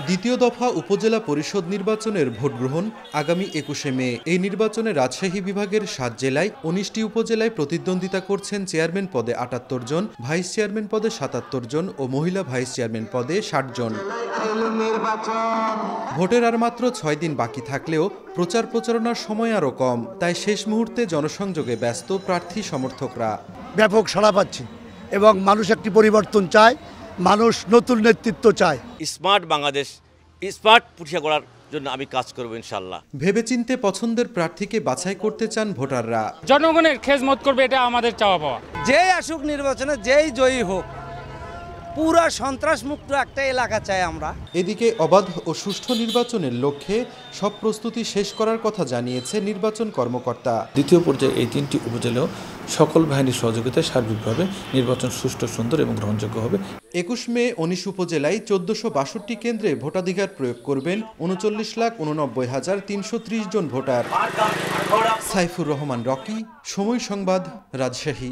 দ্বিতীয় দফা উপজেলা পরিষদ নির্বাচনের ভোট গ্রহণ আগামী ২১শে মে। এই নির্বাচনে রাজশাহী বিভাগের ৭ জেলায় ১৯টি উপজেলায় প্রতিদ্বন্দ্বিতা করছেন চেয়ারম্যান পদে ৭৮ জন, ভাইস চেয়ারম্যান পদে ৭৭ জন ও মহিলা ভাইস চেয়ারম্যান পদে ৬০ জন। ভোটের আর মাত্র ৬ দিন বাকি থাকলেও প্রচার প্রচারণার সময় আরও কম, তাই শেষ মুহূর্তে জনসংযোগে ব্যস্ত প্রার্থী সমর্থকরা। ব্যাপক সাড়া পাচ্ছি এবং মানুষ একটি পরিবর্তন চায়, মানুষ নতুন নেতৃত্ব চায়। স্মার্ট বাংলাদেশ, স্মার্ট পুঠিয়া করার জন্য আমি কাজ করব ইনশাল্লাহ। ভেবেচিন্তে পছন্দের প্রার্থীকে বাছাই করতে চান ভোটাররা। জনগণের খেজমত করবে, এটা আমাদের চাওয়া পাওয়া। যেই আসুক নির্বাচনে, যেই জয়ী হোক, পুরা সন্ত্রাস মুক্ত একটা এলাকা চাই আমরা। এদিকে অবাধ ও সুষ্ঠু নির্বাচনের লক্ষ্যে সব প্রস্তুতি শেষ করার কথা জানিয়েছে নির্বাচন কর্মকর্তা। দ্বিতীয় পর্যায়ে এই ৩টি উপজেলাও সকল বাহিনীর সহযোগিতায় সার্বিকভাবে নির্বাচন সুষ্ঠু, সুন্দর এবং গ্রহণযোগ্য হবে। ২১ মে ১৯ উপজেলায় ১৪৬২ কেন্দ্রে ভোটাধিকার প্রয়োগ করবেন ৩৯,৮৯,৩৩০ জন ভোটার। সাইফুর রহমান রকি, সময় সংবাদ, রাজশাহী।